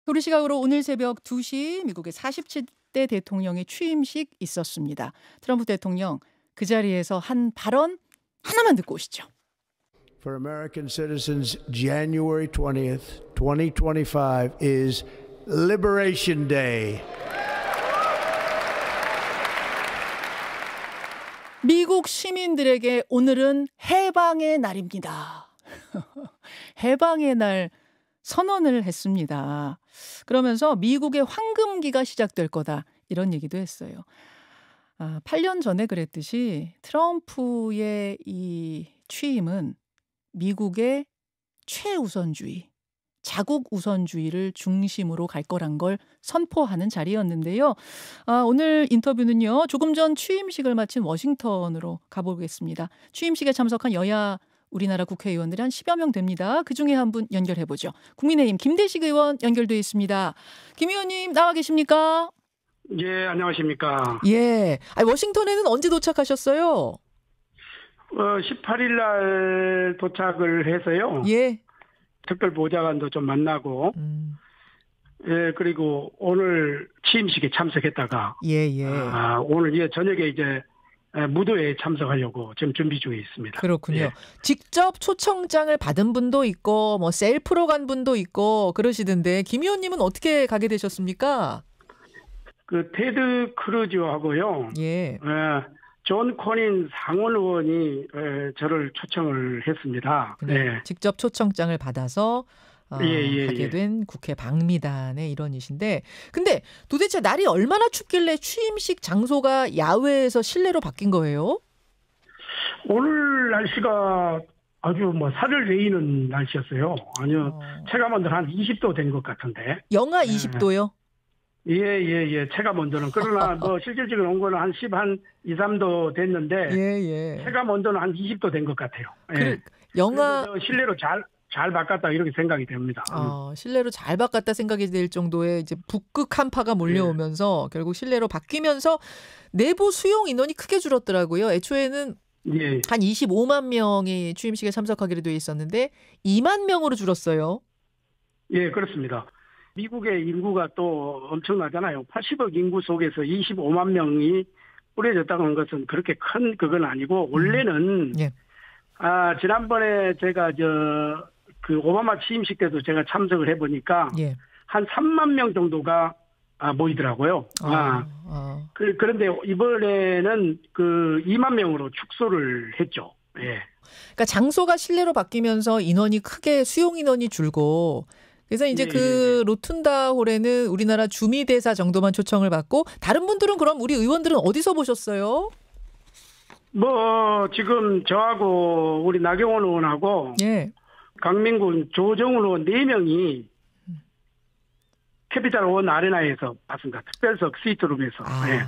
우리 시각으로 오늘 새벽 2시 미국의 47대 대통령의 취임식 있었습니다. 트럼프 대통령 그 자리에서 한 발언 하나만 듣고 오시죠. For American citizens, January 20th, 2025 is Liberation Day. 미국 시민들에게 오늘은 해방의 날입니다. 해방의 날 선언을 했습니다. 그러면서 미국의 황금기가 시작될 거다 이런 얘기도 했어요. 8년 전에 그랬듯이 트럼프의 이 취임은 미국의 최우선주의, 자국 우선주의를 중심으로 갈 거란 걸 선포하는 자리였는데요. 오늘 인터뷰는요. 조금 전 취임식을 마친 워싱턴으로 가보겠습니다. 취임식에 참석한 여야 우리나라 국회의원들이 한 10여 명 됩니다. 그중에 한 분 연결해보죠. 국민의힘 김대식 의원 연결돼 있습니다. 김 의원님 나와 계십니까? 예, 안녕하십니까. 예. 워싱턴에는 언제 도착하셨어요? 18일 날 도착을 해서요. 예. 특별 보좌관도 좀 만나고, 예, 그리고 오늘 취임식에 참석했다가, 예. 오늘 저녁에 이제 무도회에 참석하려고 지금 준비 중에 있습니다. 그렇군요. 예. 직접 초청장을 받은 분도 있고, 뭐 셀프로 간 분도 있고 그러시던데 김 의원님은 어떻게 가게 되셨습니까? 그 테드 크루즈하고요. 예. 존 코닌 상원 의원이 저를 초청을 했습니다. 네. 예. 직접 초청장을 받아서 예. 가게 된 국회 방미단의 일원이신데, 근데 도대체 날이 얼마나 춥길래 취임식 장소가 야외에서 실내로 바뀐 거예요? 오늘 날씨가 아주 뭐 살을 내리는 날씨였어요. 아니요, 체감온도는 한 20도 된 것 같은데. 영하 20도요? 예. 체감온도는. 그러나 뭐 실질적으로 온 거는 한 2, 3도 됐는데. 예. 체감온도는 한 20도 된 것 같아요. 예. 영하 실내로 잘 바꿨다 이렇게 생각이 됩니다. 실내로 잘 바꿨다 생각이 될 정도의 이제 북극 한파가 몰려오면서 결국 실내로 바뀌면서 내부 수용 인원이 크게 줄었더라고요. 애초에는 한 25만 명이 취임식에 참석하기로 돼 있었는데 2만 명으로 줄었어요. 예, 그렇습니다. 미국의 인구가 또 엄청나잖아요. 80억 인구 속에서 25만 명이 뿌려졌다는 것은 그렇게 큰 그건 아니고, 원래는 지난번에 제가 그 오바마 취임식 때도 제가 참석을 해보니까 한 3만 명 정도가 모이더라고요. 그런데 이번에는 그 2만 명으로 축소를 했죠. 예. 그러니까 장소가 실내로 바뀌면서 인원이 크게 수용 인원이 줄고, 그래서 이제 로툰다 홀에는 우리나라 주미 대사 정도만 초청을 받고, 다른 분들은 그럼 우리 의원들은 어디서 보셨어요? 지금 저하고 우리 나경원 의원하고 강민군, 조정훈 의원 4명이 캐피탈 원 아레나에서 봤습니다. 특별석 스위트룸에서.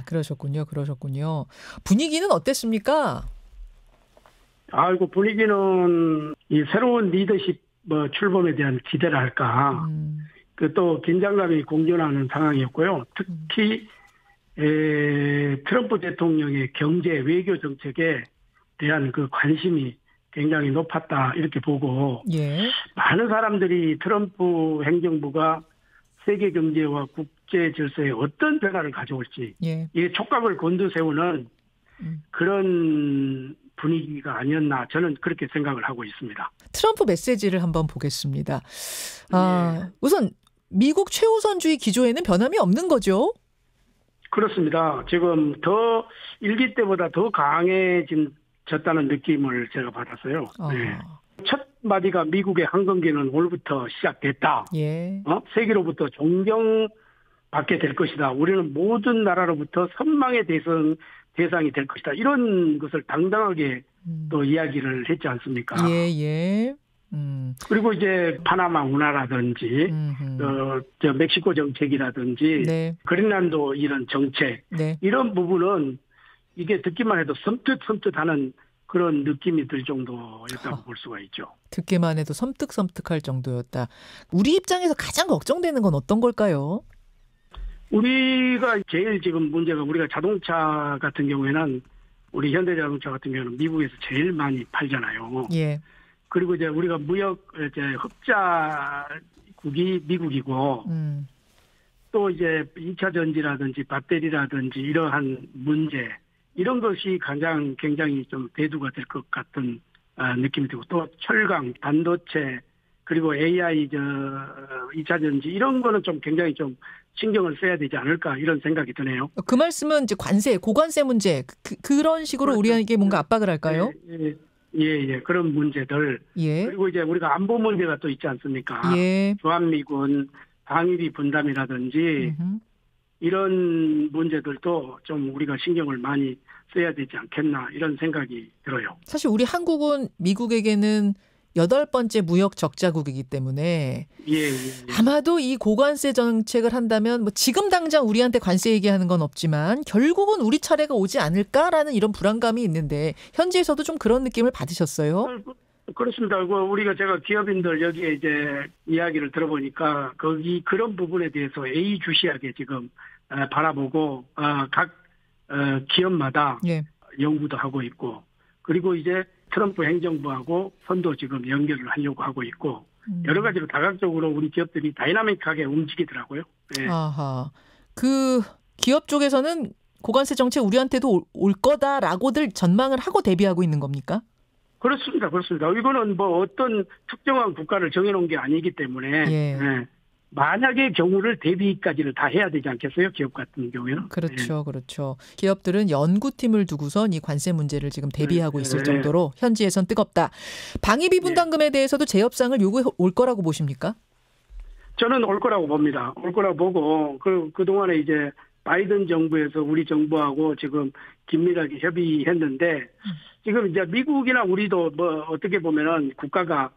그러셨군요. 분위기는 어땠습니까? 분위기는 이 새로운 리더십 출범에 대한 기대를 할까. 또 긴장감이 공존하는 상황이었고요. 특히 트럼프 대통령의 경제 외교 정책에 대한 그 관심이 굉장히 높았다 이렇게 보고, 많은 사람들이 트럼프 행정부가 세계 경제와 국제 질서에 어떤 변화를 가져올지 이게 촉각을 곤두세우는 그런 분위기가 아니었나, 저는 그렇게 생각을 하고 있습니다. 트럼프 메시지를 한번 보겠습니다. 우선 미국 최우선주의 기조에는 변함이 없는 거죠? 그렇습니다. 지금 더 일기 때보다 더 강해졌다는 느낌을 제가 받았어요. 첫 마디가 미국의 황금기는 오늘부터 시작됐다. 세계로부터 존경받게 될 것이다. 우리는 모든 나라로부터 선망의 대상이 될 것이다. 이런 것을 당당하게 또 이야기를 했지 않습니까? 그리고 이제 파나마 운하라든지, 멕시코 정책이라든지, 그린란드 이런 정책, 이런 부분은 이게 듣기만 해도 섬뜩섬뜩하는 그런 느낌이 들 정도였다고 볼 수가 있죠. 듣기만 해도 섬뜩섬뜩할 정도였다. 우리 입장에서 가장 걱정되는 건 어떤 걸까요? 우리가 제일 지금 문제가, 우리가 자동차 같은 경우에는, 우리 현대자동차 같은 경우는 미국에서 제일 많이 팔잖아요. 그리고 이제 우리가 무역 흑자 국이 미국이고 또 이제 2차 전지라든지 배터리라든지 이러한 문제 이런 것이 가장 굉장히 좀 대두가 될 것 같은 느낌이 들고 또 철강, 반도체 그리고 AI 2차 전지 이런 거는 좀 굉장히 좀 신경을 써야 되지 않을까 이런 생각이 드네요. 그 말씀은 이제 관세, 고관세 문제 그런 식으로 그렇죠. 우리에게 뭔가 압박을 할까요? 예. 그런 문제들. 예. 그리고 이제 우리가 안보 문제가 또 있지 않습니까? 예. 주한미군 방위비 분담이라든지 이런 문제들도 좀 우리가 신경을 많이 써야 되지 않겠나 이런 생각이 들어요. 사실 우리 한국은 미국에게는 8번째 무역 적자국이기 때문에 아마도 이 고관세 정책을 한다면 뭐 지금 당장 우리한테 관세 얘기하는 건 없지만 결국은 우리 차례가 오지 않을까라는 이런 불안감이 있는데 현지에서도 좀 그런 느낌을 받으셨어요? 그렇습니다. 제가 기업인들 여기에 이제 이야기를 들어보니까 거기 그런 부분에 대해서 예의주시하게 지금 바라보고 각 기업마다 연구도 하고 있고 그리고 이제 트럼프 행정부하고 선도 지금 연결을 하려고 하고 있고 여러 가지로 다각적으로 우리 기업들이 다이나믹하게 움직이더라고요. 네. 아하. 그 기업 쪽에서는 고관세 정책 우리한테도 올 거다라고들 전망을 하고 대비하고 있는 겁니까? 그렇습니다. 이거는 뭐 어떤 특정한 국가를 정해놓은 게 아니기 때문에 네. 만약의 경우를 대비까지를 다 해야 되지 않겠어요? 기업 같은 경우에는. 그렇죠. 기업들은 연구팀을 두고선 이 관세 문제를 지금 대비하고 있을 정도로 현지에선 뜨겁다. 방위비 분담금에 대해서도 재협상을 요구해 올 거라고 보십니까? 저는 올 거라고 봅니다. 올 거라고 보고 그동안에 이제 바이든 정부에서 우리 정부하고 지금 긴밀하게 협의했는데 지금 이제 미국이나 우리도 뭐 어떻게 보면은 국가가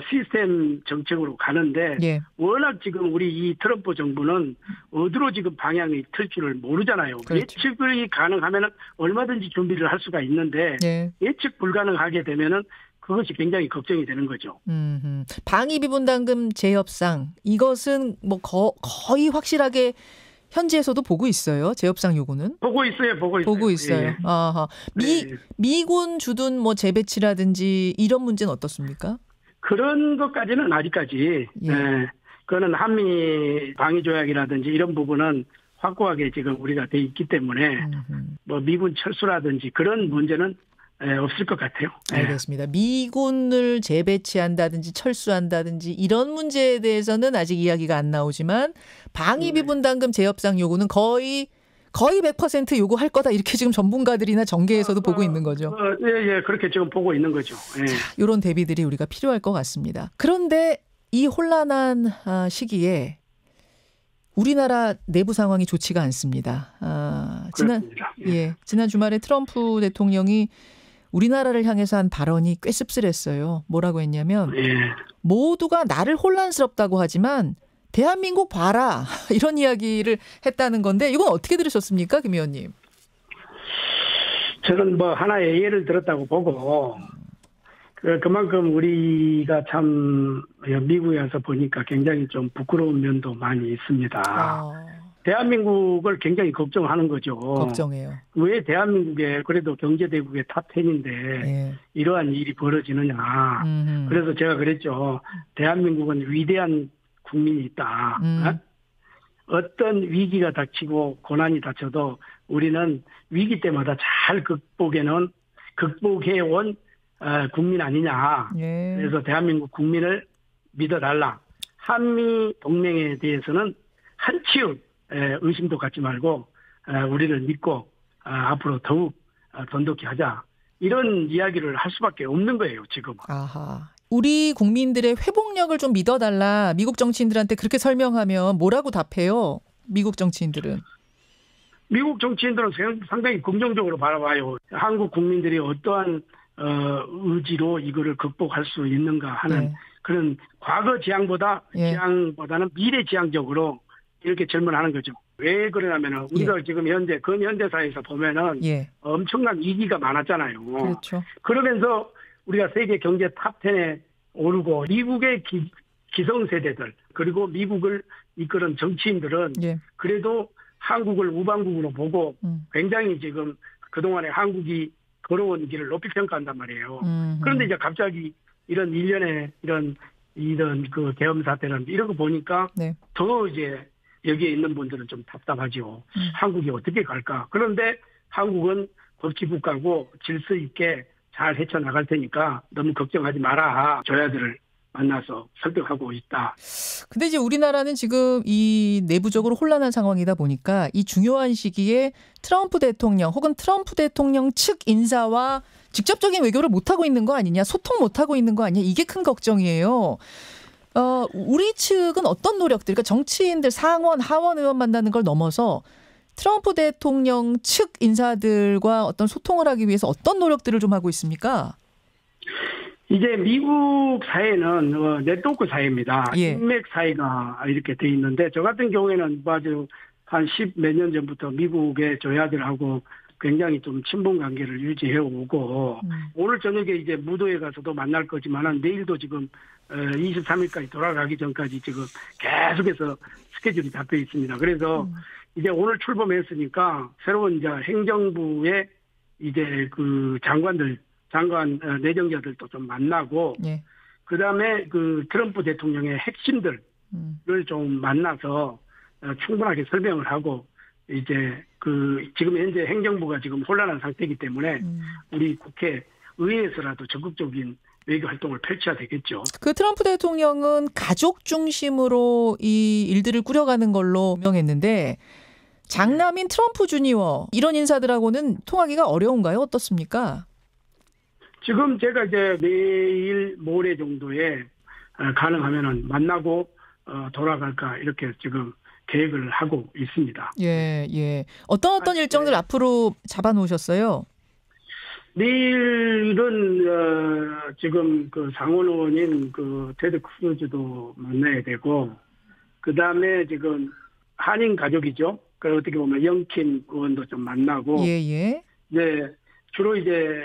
시스템 정책으로 가는데 워낙 지금 우리 이 트럼프 정부는 어디로 지금 방향이 틀 줄을 모르잖아요. 그렇죠. 예측이 가능하면은 얼마든지 준비를 할 수가 있는데 예측 불가능하게 되면은 그것이 굉장히 걱정이 되는 거죠. 방위비 분담금 재협상 이것은 뭐 거의 확실하게 현지에서도 보고 있어요. 재협상 요구는? 보고 있어요. 예. 아하. 미군 주둔 뭐 재배치라든지 이런 문제는 어떻습니까? 그런 것까지는 아직까지. 그거는 한미 방위조약이라든지 이런 부분은 확고하게 지금 우리가 돼 있기 때문에 뭐 미군 철수라든지 그런 문제는 없을 것 같아요. 알겠습니다. 미군을 재배치한다든지 철수한다든지 이런 문제에 대해서는 아직 이야기가 안 나오지만 방위비 분담금 재협상 요구는 거의 100% 요구할 거다 이렇게 지금 전문가들이나 정계에서도 보고 있는 거죠. 그렇게 지금 보고 있는 거죠. 자, 이런 대비들이 우리가 필요할 것 같습니다. 그런데 이 혼란한 시기에 우리나라 내부 상황이 좋지가 않습니다. 지난 주말에 트럼프 대통령이 우리나라를 향해서 한 발언이 꽤 씁쓸했어요. 뭐라고 했냐면 모두가 나를 혼란스럽다고 하지만 대한민국 봐라 이런 이야기를 했다는 건데 이건 어떻게 들으셨습니까, 김 의원님? 저는 뭐 하나의 예를 들었다고 보고 그만큼 우리가 참 미국에 와서 보니까 굉장히 좀 부끄러운 면도 많이 있습니다. 대한민국을 굉장히 걱정하는 거죠. 걱정해요. 왜 대한민국에 그래도 경제대국의 탑10인데 이러한 일이 벌어지느냐. 그래서 제가 그랬죠. 대한민국은 위대한 국민이 있다. 어떤 위기가 닥치고 고난이 닥쳐도 우리는 위기 때마다 잘 극복해온 국민 아니냐. 그래서 대한민국 국민을 믿어달라. 한미 동맹에 대해서는 한치의 의심도 갖지 말고 우리를 믿고 앞으로 더욱 돈독히 하자. 이런 이야기를 할 수밖에 없는 거예요, 지금. 아하. 우리 국민들의 회복력을 좀 믿어달라. 미국 정치인들한테 그렇게 설명하면 뭐라고 답해요? 미국 정치인들은. 미국 정치인들은 상당히 긍정적으로 바라봐요. 한국 국민들이 어떠한 의지로 이거를 극복할 수 있는가 하는 그런 과거 지향보다는 미래 지향적으로 이렇게 질문하는 거죠. 왜 그러냐면은 우리가 지금 근현대사에서 보면은 엄청난 위기가 많았잖아요. 그렇죠. 그러면서 우리가 세계 경제 탑10에 오르고 미국의 기성세대들 그리고 미국을 이끄는 정치인들은 그래도 한국을 우방국으로 보고 굉장히 지금 그동안에 한국이 걸어온 길을 높이 평가한단 말이에요. 그런데 이제 갑자기 이런 일련의 이런 이런 그 계엄 사태라든지 이런 거 보니까 네. 더 이제 여기에 있는 분들은 좀 답답하죠. 한국이 어떻게 갈까? 그런데 한국은 법치국가고 질서 있게 잘 헤쳐나갈 테니까 너무 걱정하지 마라. 조야들을 만나서 설득하고 있다. 근데 이제 우리나라는 지금 이 내부적으로 혼란한 상황이다 보니까 이 중요한 시기에 트럼프 대통령 혹은 트럼프 대통령 측 인사와 직접적인 외교를 못하고 있는 거 아니냐, 소통 못하고 있는 거 아니냐, 이게 큰 걱정이에요. 우리 측은 어떤 노력들, 그러니까 정치인들 상원, 하원 의원 만나는 걸 넘어서 트럼프 대통령 측 인사들과 어떤 소통을 하기 위해서 어떤 노력들을 좀 하고 있습니까? 이제 미국 사회는 네트워크 사회입니다. 예. 인맥 사회가 이렇게 돼 있는데 저 같은 경우에는 아주 한 10몇 년 전부터 미국의 조야들하고 굉장히 좀 친분 관계를 유지해 오고 오늘 저녁에 이제 무도에 가서도 만날 거지만은 내일도 지금 23일까지 돌아가기 전까지 지금 계속해서 스케줄이 잡혀 있습니다. 그래서 이제 오늘 출범했으니까 새로운 이제 행정부의 이제 그 장관 내정자들도 좀 만나고 예. 그다음에 그 트럼프 대통령의 핵심들을 좀 만나서 충분하게 설명을 하고 이제 그 지금 현재 행정부가 지금 혼란한 상태이기 때문에 우리 국회 의회에서라도 적극적인 외교 활동을 펼쳐야 되겠죠. 그 트럼프 대통령은 가족 중심으로 이 일들을 꾸려가는 걸로 유명했는데 장남인 트럼프 주니어 이런 인사들하고는 통하기가 어려운가요? 어떻습니까? 지금 제가 이제 내일 모레 정도에 가능하면은 만나고 돌아갈까 이렇게 지금 계획을 하고 있습니다. 예, 예. 어떤 일정들 앞으로 잡아놓으셨어요? 내일은 지금 그 상원 의원인 그 테드 크루즈도 만나야 되고 그 다음에 지금 한인 가족이죠. 그 어떻게 보면 영킴 의원도 좀 만나고. 예. 네, 주로 이제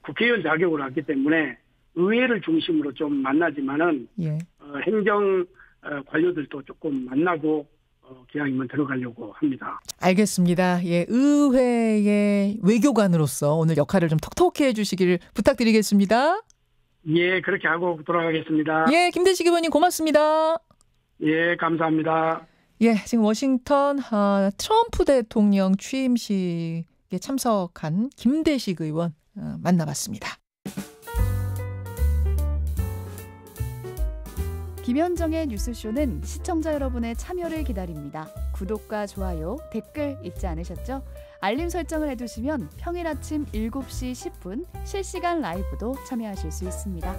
국회의원 자격으로 왔기 때문에 의회를 중심으로 좀 만나지만은 예. 행정 관료들도 조금 만나고 기왕이면 들어가려고 합니다. 알겠습니다. 예, 의회의 외교관으로서 오늘 역할을 좀 톡톡히 해주시길 부탁드리겠습니다. 예, 그렇게 하고 돌아가겠습니다. 예, 김대식 의원님 고맙습니다. 예, 감사합니다. 예, 지금 워싱턴 트럼프 대통령 취임식에 참석한 김대식 의원 만나봤습니다. 김현정의 뉴스쇼는 시청자 여러분의 참여를 기다립니다. 구독과 좋아요, 댓글 잊지 않으셨죠? 알림 설정을 해두시면 평일 아침 7시 10분 실시간 라이브도 참여하실 수 있습니다.